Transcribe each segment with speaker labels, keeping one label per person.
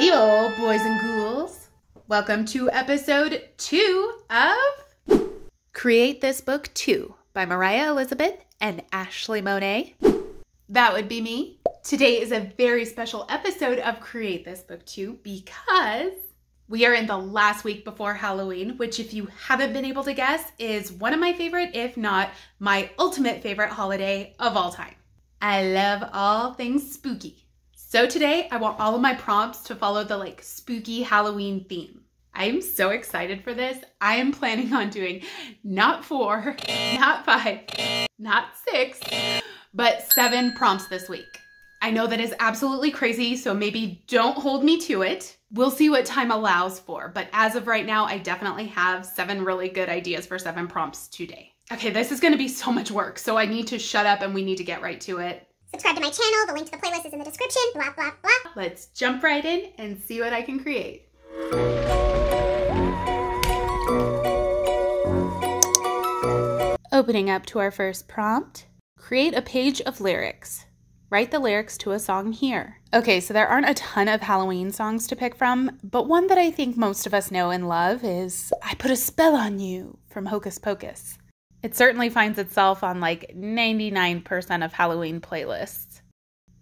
Speaker 1: Heyo, boys and ghouls. Welcome to episode 2 of Create This Book 2 by Moriah Elizabeth and Ashleigh Monet. That would be me. Today is a very special episode of Create This Book 2 because we are in the last week before Halloween, which, if you haven't been able to guess, is one of my favorite, if not my ultimate favorite holiday of all time. I love all things spooky. So today I want all of my prompts to follow the spooky Halloween theme. I'm so excited for this. I am planning on doing not 4, not 5, not 6, but 7 prompts this week. I know that is absolutely crazy, so maybe don't hold me to it. We'll see what time allows for, but as of right now, I definitely have 7 really good ideas for 7 prompts today. Okay, this is gonna be so much work, so I need to shut up and we need to get right to it.
Speaker 2: Subscribe to my channel, the link to the playlist is in the description, blah, blah, blah.
Speaker 1: Let's jump right in and see what I can create. Opening up to our first prompt, create a page of lyrics. Write the lyrics to a song here. Okay, so there aren't a ton of Halloween songs to pick from, but one that I think most of us know and love is I Put a Spell on You from Hocus Pocus. It certainly finds itself on 99% of Halloween playlists.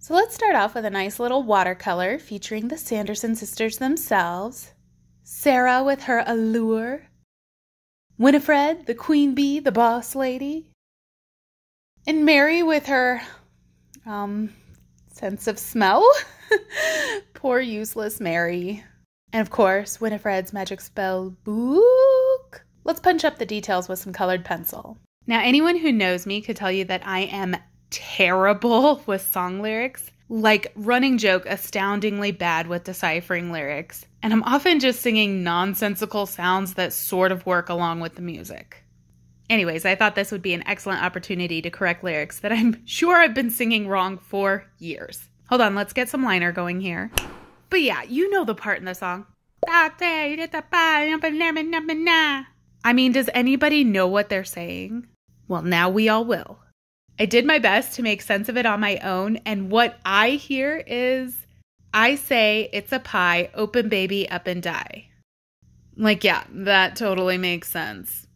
Speaker 1: So let's start off with a nice little watercolor featuring the Sanderson sisters themselves, Sarah with her allure, Winifred, the queen bee, the boss lady, and Mary with her, sense of smell. Poor useless Mary. And of course, Winifred's magic spell book. Let's punch up the details with some colored pencil. Now, anyone who knows me could tell you that I am terrible with song lyrics. Running joke, astoundingly bad with deciphering lyrics. And I'm often just singing nonsensical sounds that sort of work along with the music. Anyways, I thought this would be an excellent opportunity to correct lyrics that I'm sure I've been singing wrong for years. Hold on, let's get some liner going here. But yeah, you know the part in the song. I mean, does anybody know what they're saying? Well, now we all will. I did my best to make sense of it on my own, and what I hear is, I say, it's a pie, open baby, up and die. Yeah, that totally makes sense.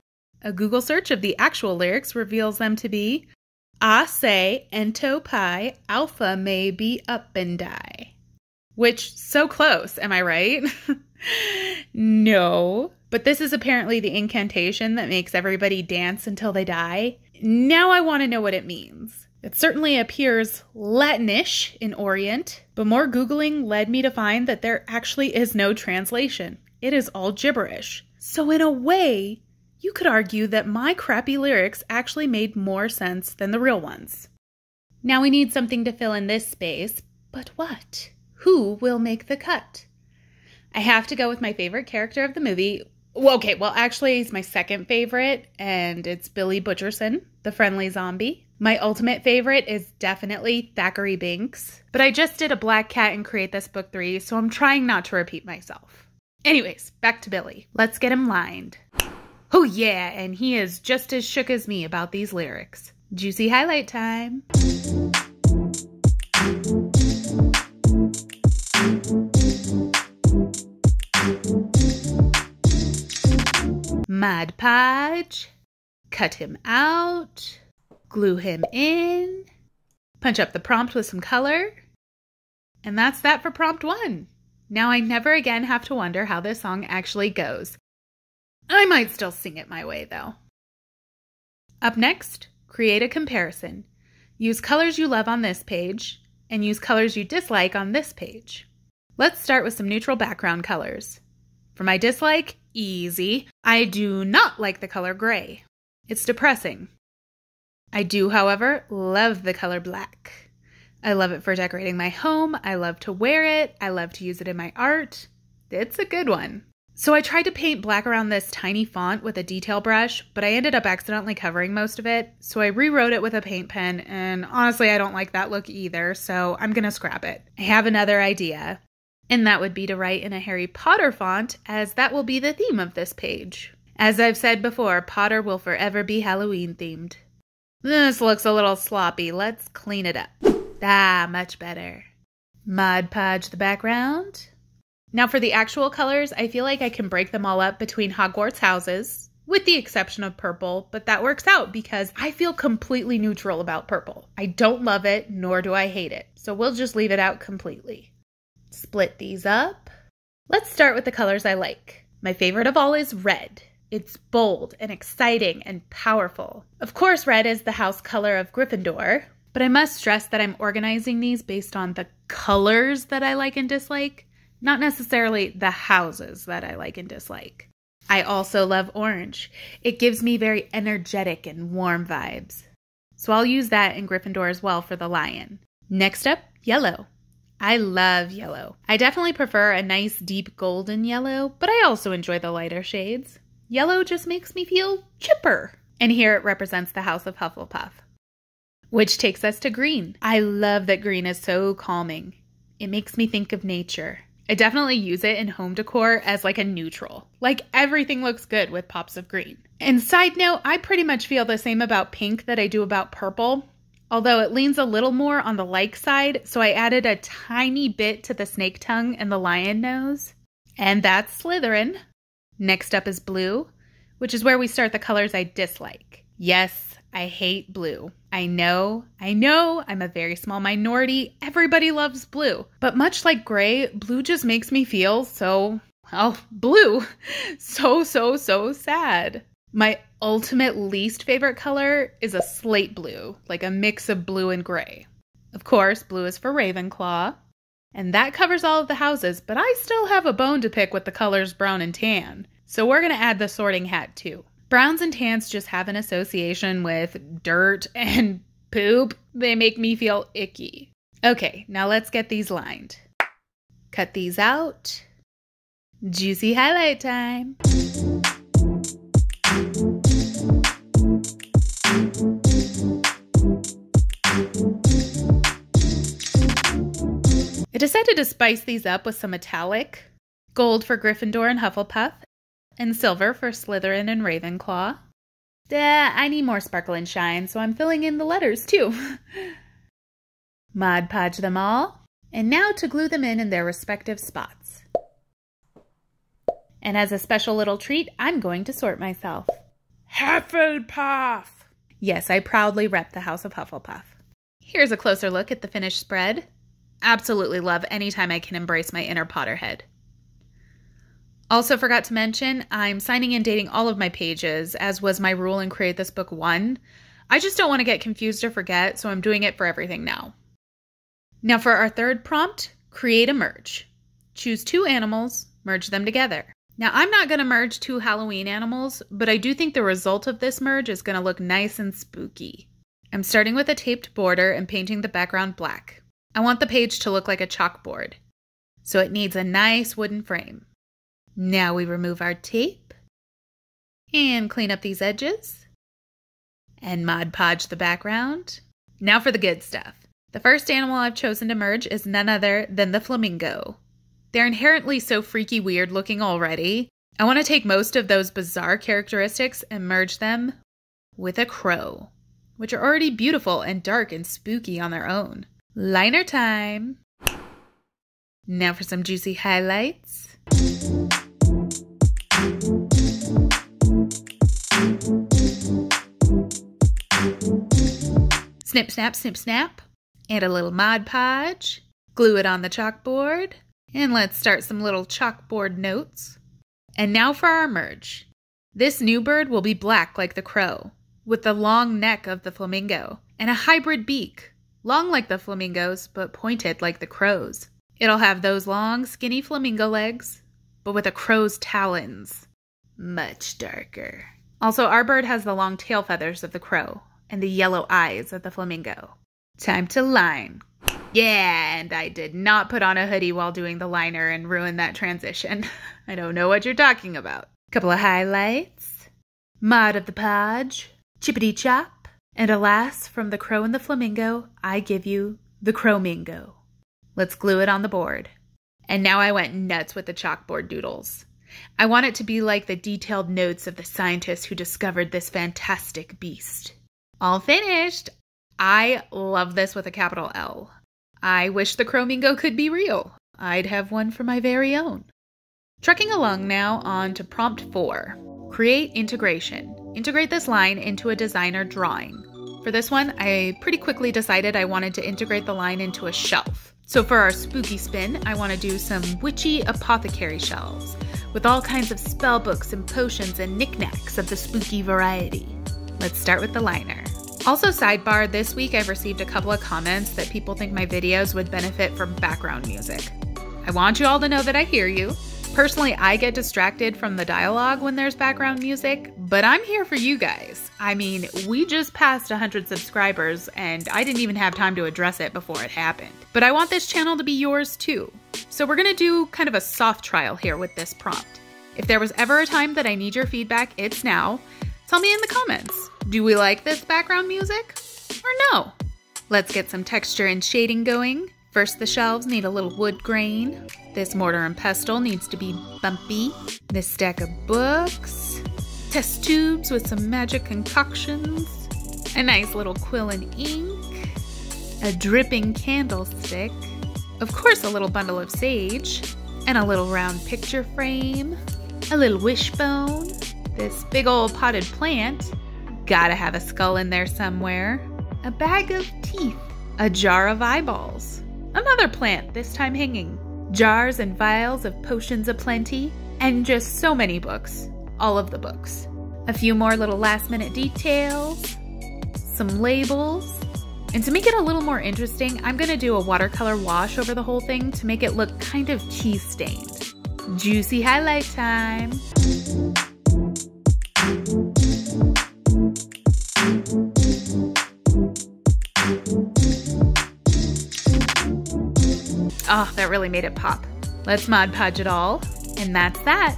Speaker 1: A Google search of the actual lyrics reveals them to be, I say, ento pie, alpha may be up and die. Which, so close, am I right? No. But this is apparently the incantation that makes everybody dance until they die. Now I want to know what it means. It certainly appears Latinish in Orient, but more Googling led me to find that there actually is no translation. It is all gibberish. So in a way, you could argue that my crappy lyrics actually made more sense than the real ones. Now we need something to fill in this space, but what? Who will make the cut? I have to go with my favorite character of the movie. Actually, he's my second favorite, and it's Billy Butcherson, the friendly zombie. My ultimate favorite is definitely Thackeray Binks, but I just did a black cat in Create This Book 3, so I'm trying not to repeat myself. Anyways, back to Billy. Let's get him lined. Oh yeah, and he is just as shook as me about these lyrics. Juicy highlight time. Mod Podge, cut him out, glue him in, punch up the prompt with some color, and that's that for prompt 1. Now I never again have to wonder how this song actually goes. I might still sing it my way though. Up next, create a comparison. Use colors you love on this page, and use colors you dislike on this page. Let's start with some neutral background colors. For my dislike, easy. I do not like the color gray. It's depressing. I do, however, love the color black. I love it for decorating my home. I love to wear it. I love to use it in my art. It's a good one. So I tried to paint black around this tiny font with a detail brush, but I ended up accidentally covering most of it. So I rewrote it with a paint pen, and honestly, I don't like that look either, so I'm gonna scrap it. I have another idea. And that would be to write in a Harry Potter font, as that will be the theme of this page. As I've said before, Potter will forever be Halloween themed. This looks a little sloppy. Let's clean it up. Ah, much better. Mod Podge the background. Now for the actual colors, I feel like I can break them all up between Hogwarts houses, with the exception of purple, but that works out because I feel completely neutral about purple. I don't love it, nor do I hate it, so we'll just leave it out completely. Split these up. Let's start with the colors I like. My favorite of all is red. It's bold and exciting and powerful. Of course, red is the house color of Gryffindor, but I must stress that I'm organizing these based on the colors that I like and dislike, not necessarily the houses that I like and dislike. I also love orange. It gives me very energetic and warm vibes. So I'll use that in Gryffindor as well for the lion. Next up, yellow. I love yellow. I definitely prefer a nice deep golden yellow, but I also enjoy the lighter shades. Yellow just makes me feel chipper. And here it represents the House of Hufflepuff. Which takes us to green. I love that green is so calming. It makes me think of nature. I definitely use it in home decor as like a neutral. Like everything looks good with pops of green. And side note, I pretty much feel the same about pink that I do about purple, although it leans a little more on the like side, so I added a tiny bit to the snake tongue and the lion nose. And that's Slytherin. Next up is blue, which is where we start the colors I dislike. Yes, I hate blue. I know, I'm a very small minority. Everybody loves blue. But much like gray, blue just makes me feel so, well, blue. So sad. My ultimate least favorite color is a slate blue, like a mix of blue and gray. Of course, blue is for Ravenclaw. And that covers all of the houses, but I still have a bone to pick with the colors brown and tan. So we're going to add the sorting hat too. Browns and tans just have an association with dirt and poop. They make me feel icky. Okay, now let's get these lined. Cut these out. Juicy highlight time. I decided to spice these up with some metallic. Gold for Gryffindor and Hufflepuff, and silver for Slytherin and Ravenclaw. I need more sparkle and shine, so I'm filling in the letters too. Mod Podge them all, and now to glue them in their respective spots. And as a special little treat, I'm going to sort myself. Hufflepuff! Yes, I proudly rep the House of Hufflepuff. Here's a closer look at the finished spread. Absolutely love anytime I can embrace my inner Potterhead. Also forgot to mention, I'm signing and dating all of my pages, as was my rule in Create This Book 1. I just don't want to get confused or forget, so I'm doing it for everything now. Now for our third prompt, create a merge. Choose 2 animals, merge them together. Now I'm not going to merge 2 Halloween animals, but I do think the result of this merge is going to look nice and spooky. I'm starting with a taped border and painting the background black. I want the page to look like a chalkboard, so it needs a nice wooden frame. Now we remove our tape and clean up these edges and Mod Podge the background. Now for the good stuff. The first animal I've chosen to merge is none other than the flamingo. They're inherently so freaky weird looking already. I want to take most of those bizarre characteristics and merge them with a crow, which are already beautiful and dark and spooky on their own. Liner time. Now for some juicy highlights. Snip, snap, snip, snap. Add a little Mod Podge. Glue it on the chalkboard. And let's start some little chalkboard notes. And now for our merge. This new bird will be black like the crow, with the long neck of the flamingo, and a hybrid beak. Long like the flamingos, but pointed like the crows. It'll have those long, skinny flamingo legs, but with a crow's talons. Much darker. Also, our bird has the long tail feathers of the crow and the yellow eyes of the flamingo. Time to line. Yeah, and I did not put on a hoodie while doing the liner and ruin that transition. I don't know what you're talking about. Couple of highlights. Mod of the Podge. Chippity chop. And alas, from the crow and the flamingo, I give you the Crowmingo. Let's glue it on the board. And now I went nuts with the chalkboard doodles. I want it to be like the detailed notes of the scientists who discovered this fantastic beast. All finished. I love this with a capital L. I wish the Crowmingo could be real. I'd have one for my very own. Trucking along now on to prompt 4. Create integration. Integrate this line into a designer drawing. For this one, I pretty quickly decided I wanted to integrate the line into a shelf. So for our spooky spin, I want to do some witchy apothecary shelves with all kinds of spell books and potions and knickknacks of the spooky variety. Let's start with the liner. Also, sidebar, this week I've received a couple of comments that people think my videos would benefit from background music. I want you all to know that I hear you. Personally, I get distracted from the dialogue when there's background music, but I'm here for you guys. I mean, we just passed 100 subscribers and I didn't even have time to address it before it happened. But I want this channel to be yours too. So we're gonna do kind of a soft trial here with this prompt. If there was ever a time that I need your feedback, it's now. Tell me in the comments, do we like this background music or no? Let's get some texture and shading going. First, the shelves need a little wood grain. This mortar and pestle needs to be bumpy. This stack of books. Test tubes with some magic concoctions. A nice little quill and ink. A dripping candlestick. Of course, a little bundle of sage. And a little round picture frame. A little wishbone. This big old potted plant. Gotta have a skull in there somewhere. A bag of teeth. A jar of eyeballs. Another plant, this time hanging. Jars and vials of potions aplenty. And just so many books. All of the books. A few more little last minute details. Some labels. And to make it a little more interesting, I'm gonna do a watercolor wash over the whole thing to make it look kind of tea stained. Juicy highlight time. Oh, that really made it pop. Let's Mod Podge it all. And that's that.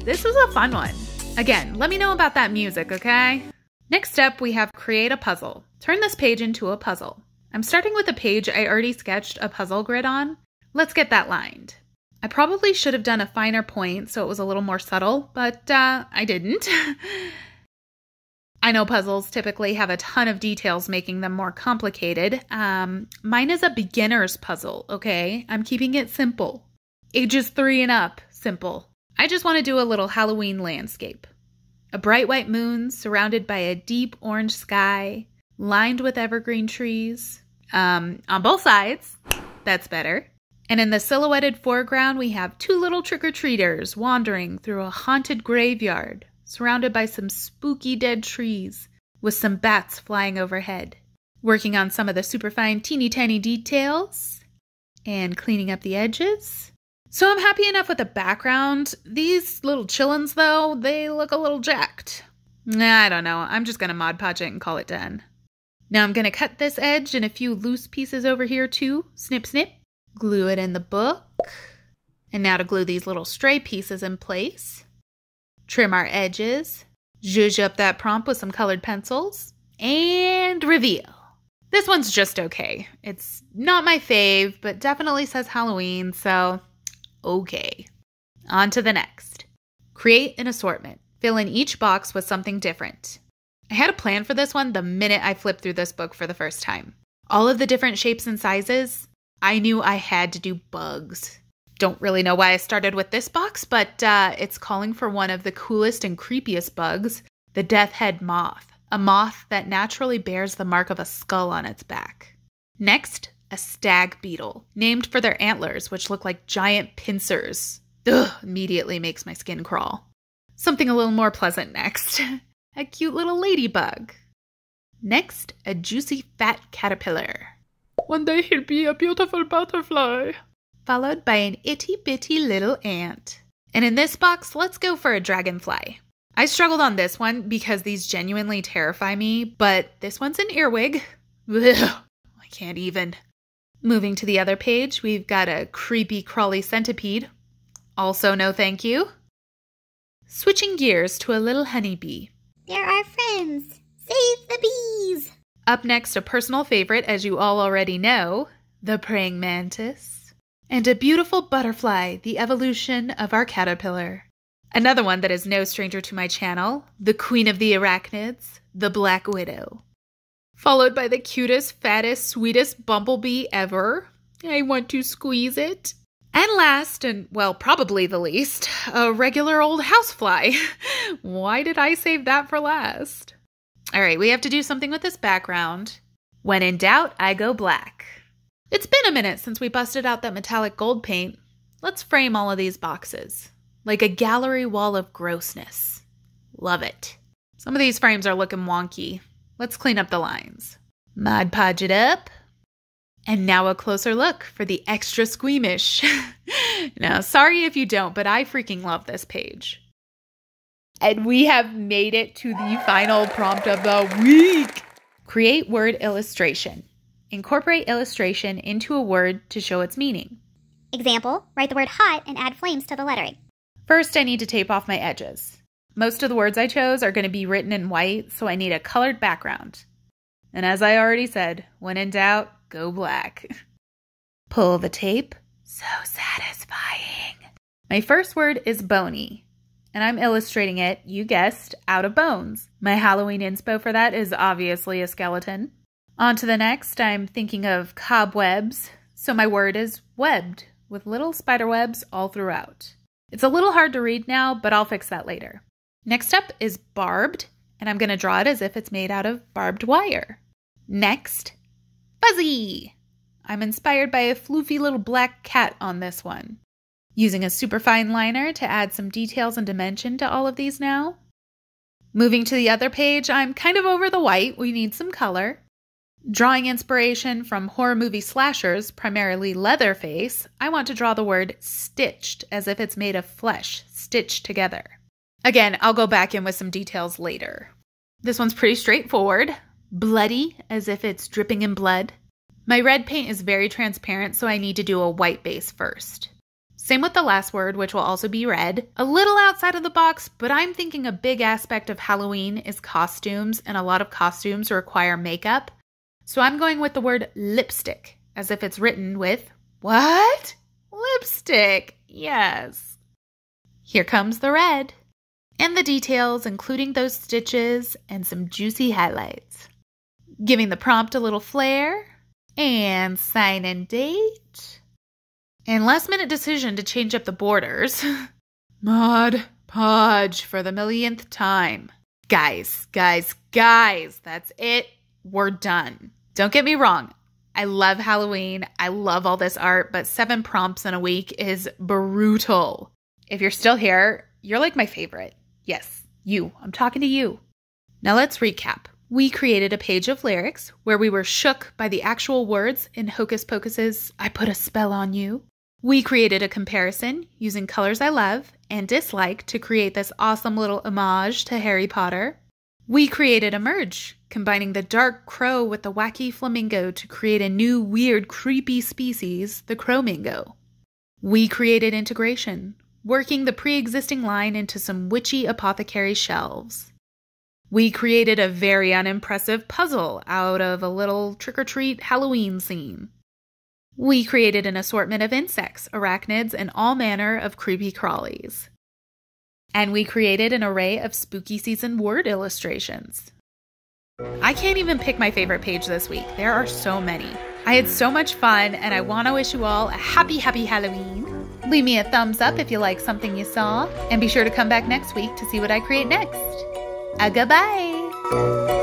Speaker 1: This was a fun one. Again, let me know about that music, okay? Next up, we have create a puzzle. Turn this page into a puzzle. I'm starting with a page I already sketched a puzzle grid on. Let's get that lined. I probably should have done a finer point so it was a little more subtle, but I didn't. I know puzzles typically have a ton of details making them more complicated. Mine is a beginner's puzzle, okay? I'm keeping it simple. Ages 3 and up, simple. I just want to do a little Halloween landscape. A bright white moon surrounded by a deep orange sky, lined with evergreen trees. On both sides, that's better. And in the silhouetted foreground, we have 2 little trick-or-treaters wandering through a haunted graveyard, surrounded by some spooky dead trees, with some bats flying overhead. Working on some of the superfine teeny tiny details, and cleaning up the edges. So I'm happy enough with the background. These little chillins, though, they look a little jacked. I don't know, I'm just gonna Mod Podge it and call it done. Now I'm gonna cut this edge and a few loose pieces over here too. Snip, snip. Glue it in the book. And now to glue these little stray pieces in place. Trim our edges. Zhuzh up that prompt with some colored pencils. And reveal. This one's just okay. It's not my fave, but definitely says Halloween, so okay. On to the next. Create an assortment. Fill in each box with something different. I had a plan for this one the minute I flipped through this book for the first time. All of the different shapes and sizes, I knew I had to do bugs. Don't really know why I started with this box, but it's calling for one of the coolest and creepiest bugs, the death head moth. A moth that naturally bears the mark of a skull on its back. Next, a stag beetle, named for their antlers, which look like giant pincers. Ugh, immediately makes my skin crawl. Something a little more pleasant next. A cute little ladybug. Next, a juicy fat caterpillar. One day he'll be a beautiful butterfly. Followed by an itty-bitty little ant. And in this box, let's go for a dragonfly. I struggled on this one because these genuinely terrify me, but this one's an earwig. Ugh, I can't even. Moving to the other page, we've got a creepy crawly centipede. Also no thank you. Switching gears to a little honeybee.
Speaker 2: They're our friends. Save the bees.
Speaker 1: Up next, a personal favorite, as you all already know, the praying mantis. And a beautiful butterfly, the evolution of our caterpillar. Another one that is no stranger to my channel, the queen of the arachnids, the Black Widow. Followed by the cutest, fattest, sweetest bumblebee ever. I want to squeeze it. And last, and well, probably the least, a regular old housefly. Why did I save that for last? All right, we have to do something with this background. When in doubt, I go black. It's been a minute since we busted out that metallic gold paint. Let's frame all of these boxes, like a gallery wall of grossness. Love it. Some of these frames are looking wonky. Let's clean up the lines. Mod Podge it up. And now a closer look for the extra squeamish. Now, sorry if you don't, but I freaking love this page. And we have made it to the final prompt of the week. Create word illustration. Incorporate illustration into a word to show its meaning.
Speaker 2: Example, write the word hot and add flames to the lettering.
Speaker 1: First, I need to tape off my edges. Most of the words I chose are going to be written in white, so I need a colored background. And as I already said, when in doubt, go black. Pull the tape. So satisfying. My first word is bony, and I'm illustrating it, you guessed, out of bones. My Halloween inspo for that is obviously a skeleton. On to the next, I'm thinking of cobwebs, so my word is webbed, with little spider webs all throughout. It's a little hard to read now, but I'll fix that later. Next up is barbed, and I'm going to draw it as if it's made out of barbed wire. Next, fuzzy. I'm inspired by a floofy little black cat on this one. Using a superfine liner to add some details and dimension to all of these now. Moving to the other page, I'm kind of over the white. We need some color. Drawing inspiration from horror movie slashers, primarily Leatherface, I want to draw the word stitched as if it's made of flesh, stitched together. Again, I'll go back in with some details later. This one's pretty straightforward. Bloody, as if it's dripping in blood. My red paint is very transparent, so I need to do a white base first. Same with the last word, which will also be red. A little outside of the box, but I'm thinking a big aspect of Halloween is costumes, and a lot of costumes require makeup. So I'm going with the word lipstick, as if it's written with, what? Lipstick, yes. Here comes the red. And the details, including those stitches and some juicy highlights. Giving the prompt a little flair. And sign and date. And last minute decision to change up the borders. Mod Podge for the millionth time. Guys, that's it. We're done. Don't get me wrong. I love Halloween. I love all this art, but 7 prompts in a week is brutal. If you're still here, you're like my favorite. Yes, you. I'm talking to you. Now let's recap. We created a page of lyrics where we were shook by the actual words in Hocus Pocus's I Put a Spell on You. We created a comparison using colors I love and dislike to create this awesome little homage to Harry Potter. We created a merge, combining the dark crow with the wacky flamingo to create a new weird creepy species, the Cromingo. We created integration, working the pre-existing line into some witchy apothecary shelves. We created a very unimpressive puzzle out of a little trick-or-treat Halloween scene. We created an assortment of insects, arachnids, and all manner of creepy crawlies. And we created an array of spooky season word illustrations. I can't even pick my favorite page this week. There are so many. I had so much fun, and I want to wish you all a happy Halloween. Leave me a thumbs up if you like something you saw, and be sure to come back next week to see what I create next. Goodbye!